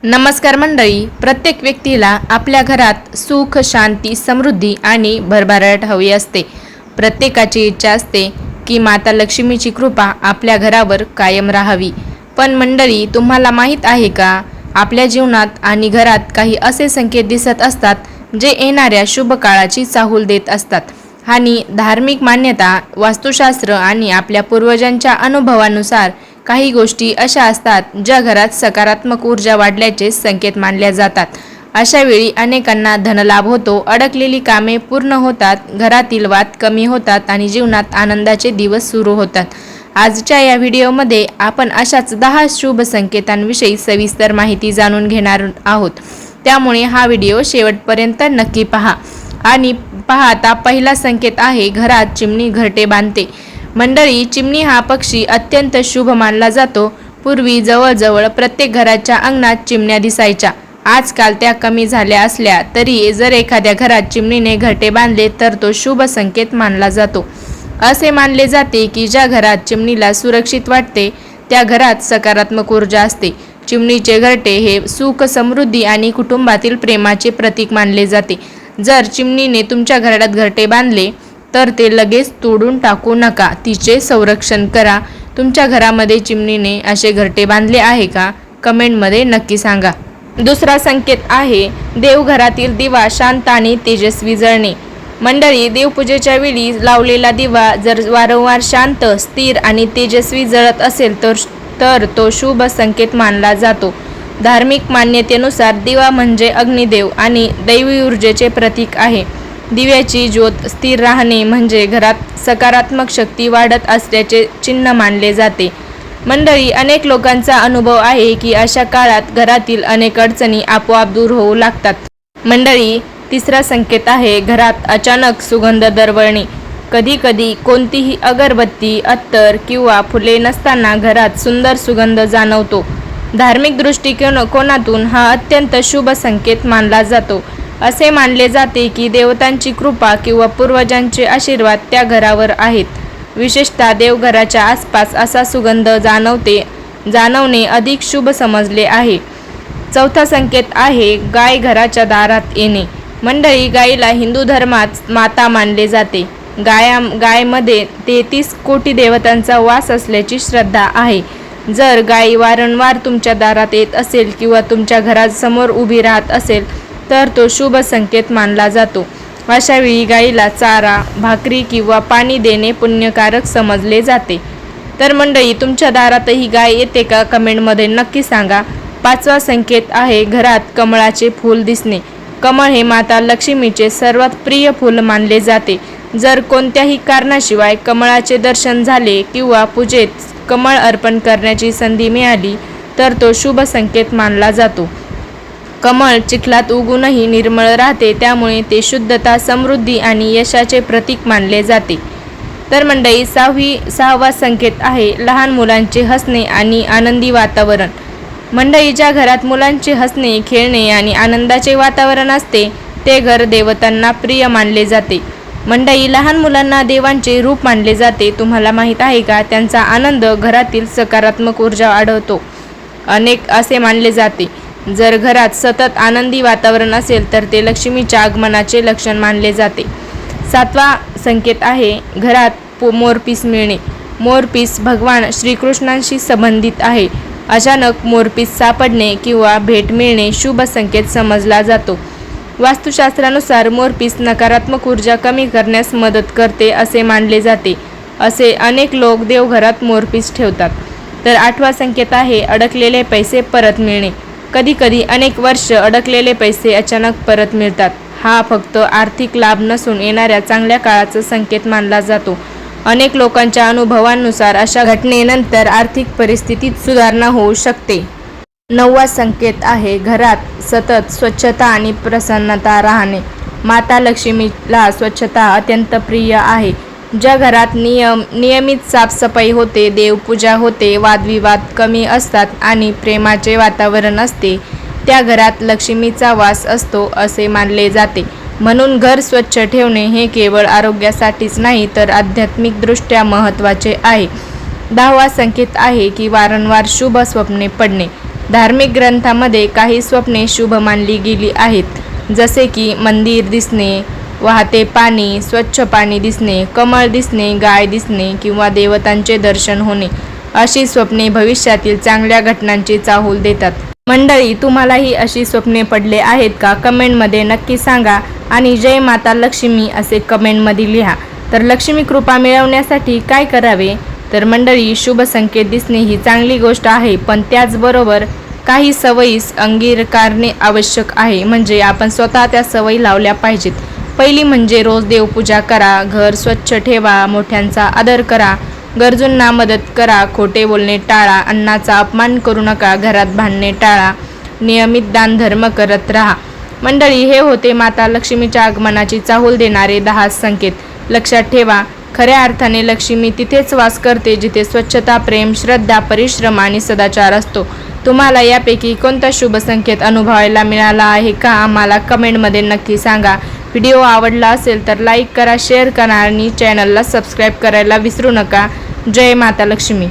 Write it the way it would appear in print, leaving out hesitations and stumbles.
नमस्कार मंडळी. प्रत्येक व्यक्तीला आपल्या घरात सुख, शांती, समृद्धी आणि भरभराट हवी असते. प्रत्येकाची इच्छा असते की माता लक्ष्मीची कृपा आपल्या घरावर कायम राहावी. पण मंडळी, तुम्हाला माहीत आहे का, आपल्या जीवनात आणि घरात काही असे संकेत दिसत असतात जे येणाऱ्या शुभ काळाची चाहूल देत असतात. आणि धार्मिक मान्यता, वास्तुशास्त्र आणि आपल्या पूर्वजांच्या अनुभवानुसार काही गोष्टी अशा असतात ज्या घरात सकारात्मक ऊर्जा वाढल्याचे संकेत मानल्या जातात. अशा वेळी अनेकांना धनलाभ होतो, अडकलेली कामे पूर्ण होतात, घरातील वाद कमी होतात आणि जीवनात आनंदाचे दिवस सुरू होतात. आजच्या या व्हिडिओमध्ये आपण अशाच 10 शुभ संकेतांविषयी सविस्तर माहिती जाणून घेणार आहोत. त्यामुळे हा व्हिडिओ शेवटपर्यंत नक्की पहा. आणि पहा, आता पहिला संकेत आहे घरात चिमणी घरटे बांधते. मंडळी, चिमणी हा पक्षी अत्यंत शुभ मानला जातो. पूर्वी जवळजवळ प्रत्येक घराच्या अंगणात चिमण्या दिसायच्या. आजकाल त्या कमी झाल्या असल्या तरी जर एखाद्या घरात चिमणीने घरटे बांधले तर तो शुभ संकेत मानला जातो. असे मानले जाते की ज्या घरात चिमणीला सुरक्षित वाटते त्या घरात सकारात्मक ऊर्जा असते. चिमणीचे घरटे हे सुख, समृद्धी आणि कुटुंबातील प्रेमाचे प्रतीक मानले जाते. जर चिमणीने तुमच्या घरात घरटे बांधले तर ते लगेच तोडून टाकू नका, तिचे संरक्षण करा. तुमच्या घरामध्ये चिमणीने असे घरटे बांधले आहे का? कमेंटमध्ये नक्की सांगा. दुसरा संकेत आहे देवघरातील दिवा शांत आणि तेजस्वी जळणे. मंडळी, देवपूजेच्या वेळी लावलेला दिवा जर वारंवार शांत, स्थिर आणि तेजस्वी जळत असेल तर तो शुभ संकेत मानला जातो. धार्मिक मान्यतेनुसार दिवा म्हणजे अग्निदेव आणि दैवी ऊर्जेचे प्रतीक आहे. दिव्याची ज्योत स्थिर राहणे म्हणजे घरात सकारात्मक शक्ती वाढत असल्याचे चिन्ह मानले जाते. मंडळी, अनेक लोकांचा अनुभव आहे की अशा काळात घरातील अनेक अडचणी आपोआप दूर होऊ लागतात. मंडळी, तिसरा संकेत आहे घरात अचानक सुगंध दरवळणे. कधी कधी कोणतीही अगरबत्ती, अत्तर किंवा फुले नसताना घरात सुंदर सुगंध जाणवतो. धार्मिक दृष्टिकोनातून हा अत्यंत शुभ संकेत मानला जातो. असे मानले जाते की देवतांची कृपा किंवा पूर्वजांचे आशीर्वाद त्या घरावर आहेत. विशेषतः देवघराच्या आसपास असा सुगंध जाणवणे अधिक शुभ समजले आहे. चौथा संकेत आहे गाय घराच्या दारात येणे. मंडळी, गायीला हिंदू धर्मात माता मानले जाते. गायमध्ये 33 कोटी देवतांचा वास असल्याची श्रद्धा आहे. जर गाय वारंवार तुमच्या दारात येत असेल किंवा तुमच्या घरासमोर उभी राहत असेल तर तो शुभ संकेत मानला जातो. अशा वेळी गायीला चारा, भाकरी किंवा पाणी देणे पुण्यकारक समजले जाते. तर मंडळी, तुमच्या दारातही गाय येते का? कमेंटमध्ये नक्की सांगा. पाचवा संकेत आहे घरात कमळाचे फूल दिसणे. कमळ हे माता लक्ष्मीचे सर्वात प्रिय फूल मानले जाते. जर कोणत्याही कारणाशिवाय कमळाचे दर्शन झाले किंवा पूजेत कमळ अर्पण करण्याची संधी मिळाली तर तो शुभ संकेत मानला जातो. कमळ चिखलात उगूनही निर्मळ राहते, त्यामुळे ते शुद्धता, समृद्धी आणि यशाचे प्रतीक मानले जाते. तर मंडळी, सहावा संकेत आहे लहान मुलांचे हसणे आणि आनंदी वातावरण. मंडळी, ज्या घरात मुलांचे हसणे, खेळणे आणि आनंदाचे वातावरण असते ते घर देवतांना प्रिय मानले जाते. मंडळी, लहान मुलांना देवांचे रूप मानले जाते. तुम्हाला माहीत आहे का, त्यांचा आनंद घरातील सकारात्मक ऊर्जा वाढवतो. अनेक असे मानले जाते जर घरात सतत आनंदी वातावरण असेल तर ते लक्ष्मीच्या आगमनाचे लक्षण मानले जाते. सातवा संकेत आहे घरात मोरपीस मिळणे. मोरपीस भगवान श्रीकृष्णांशी संबंधित आहे. अचानक मोरपीस सापडणे किंवा भेट मिळणे शुभ संकेत समजला जातो. वास्तुशास्त्रानुसार मोरपीस नकारात्मक ऊर्जा कमी करण्यास मदत करते असे मानले जाते. असे अनेक लोक देवघरात मोरपीस ठेवतात. तर आठवा संकेत आहे अडकलेले पैसे परत मिळणे. कधी कधी अनेक वर्ष अडकलेले पैसे अचानक परत मिळतात. हा फक्त आर्थिक लाभ नसून येणाऱ्या चांगल्या काळाचा संकेत मानला जातो. अनेक लोकांच्या अनुभवानुसार अशा घटनेनंतर आर्थिक परिस्थितीत सुधारणा होऊ शकते. नववा संकेत आहे घरात सतत स्वच्छता आणि प्रसन्नता राहणे. माता लक्ष्मीला स्वच्छता अत्यंत प्रिय आहे. ज्या घरात नियमित साफसफाई होते, देवपूजा होते, वादविवाद कमी असतात आणि प्रेमाचे वातावरण असते त्या घरात लक्ष्मीचा वास असतो असे मानले जाते. म्हणून घर स्वच्छ ठेवणे हे केवळ आरोग्यासाठीच नाही तर आध्यात्मिकदृष्ट्या महत्त्वाचे आहे. 10वा संकेत आहे की वारंवार शुभ स्वप्ने पडणे. धार्मिक ग्रंथामध्ये काही स्वप्ने शुभ मानली गेली आहेत, जसे की मंदिर दिसणे, वाहते पाणी, स्वच्छ पाणी दिसणे, कमळ दिसणे, गाय दिसणे किंवा देवतांचे दर्शन होणे. अशी स्वप्ने भविष्यातील चांगल्या घटनांची चाहूल देतात. मंडळी, तुम्हालाही अशी स्वप्ने पडले आहेत का? कमेंटमध्ये नक्की सांगा आणि जय माता लक्ष्मी असे कमेंटमध्ये लिहा. तर लक्ष्मी कृपा मिळवण्यासाठी काय करावे? तर मंडळी, शुभ संकेत दिसणे ही चांगली गोष्ट आहे, पण त्याचबरोबर काही सवयीस अंगीकारणे आवश्यक आहे. म्हणजे आपण स्वतः त्या सवयी लावल्या पाहिजेत. पहिली म्हणजे रोज देवपूजा करा, घर स्वच्छ ठेवा, मोठ्यांचा आदर करा, गरजूंना मदत करा, खोटे बोलणे टाळा, अन्नाचा अपमान करू नका, घरात भांडणे टाळा, नियमित दान धर्म करत राहा. मंडळी, हे होते माता लक्ष्मीच्या आगमनाची चाहूल देणारे 10 संकेत. लक्षात ठेवा, खऱ्या अर्थाने लक्ष्मी तिथेच वास करते जिथे स्वच्छता, प्रेम, श्रद्धा, परिश्रम आणि सदाचार असतो. तुम्हाला यापैकी कोणता शुभ संकेत अनुभवायला मिळाला आहे का? आम्हाला कमेंटमध्ये नक्की सांगा. व्हिडिओ आवडला असेल तर लाईक करा, शेअर करा आणि चॅनलला सबस्क्राईब करायला विसरू नका. जय माता लक्ष्मी.